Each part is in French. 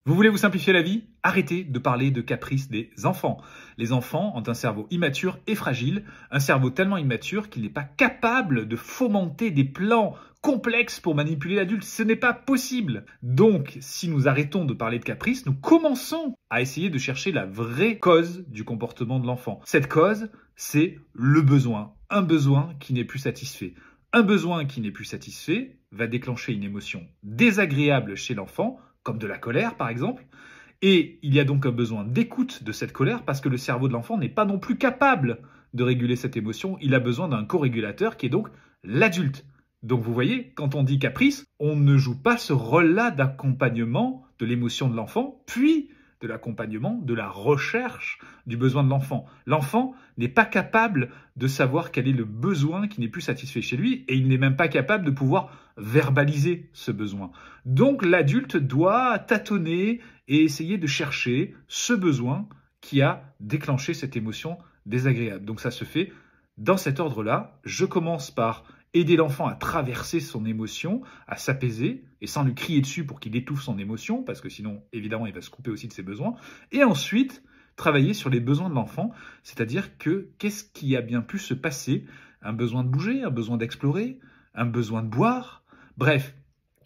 Vous voulez vous simplifier la vie? Arrêtez de parler de caprices des enfants. Les enfants ont un cerveau immature et fragile, un cerveau tellement immature qu'il n'est pas capable de fomenter des plans complexes pour manipuler l'adulte. Ce n'est pas possible. Donc, si nous arrêtons de parler de caprices, nous commençons à essayer de chercher la vraie cause du comportement de l'enfant. Cette cause, c'est le besoin. Un besoin qui n'est plus satisfait. Un besoin qui n'est plus satisfait va déclencher une émotion désagréable chez l'enfant, comme de la colère par exemple, et il y a donc un besoin d'écoute de cette colère parce que le cerveau de l'enfant n'est pas non plus capable de réguler cette émotion, il a besoin d'un co-régulateur qui est donc l'adulte. Donc vous voyez, quand on dit caprice, on ne joue pas ce rôle-là d'accompagnement de l'émotion de l'enfant, puis de l'accompagnement, de la recherche du besoin de l'enfant. L'enfant n'est pas capable de savoir quel est le besoin qui n'est plus satisfait chez lui et il n'est même pas capable de pouvoir verbaliser ce besoin. Donc l'adulte doit tâtonner et essayer de chercher ce besoin qui a déclenché cette émotion désagréable. Donc ça se fait dans cet ordre-là. Je commence par aider l'enfant à traverser son émotion, à s'apaiser, et sans lui crier dessus pour qu'il étouffe son émotion, parce que sinon, évidemment, il va se couper aussi de ses besoins. Et ensuite, travailler sur les besoins de l'enfant, c'est-à-dire que qu'est-ce qui a bien pu se passer? Un besoin de bouger, un besoin d'explorer, un besoin de boire. Bref,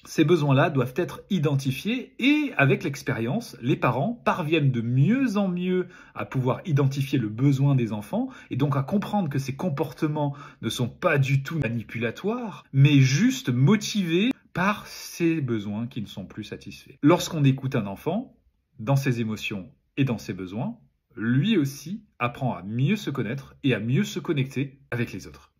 ces besoins-là doivent être identifiés et avec l'expérience, les parents parviennent de mieux en mieux à pouvoir identifier le besoin des enfants et donc à comprendre que ces comportements ne sont pas du tout manipulatoires, mais juste motivés par ces besoins qui ne sont plus satisfaits. Lorsqu'on écoute un enfant, dans ses émotions et dans ses besoins, lui aussi apprend à mieux se connaître et à mieux se connecter avec les autres.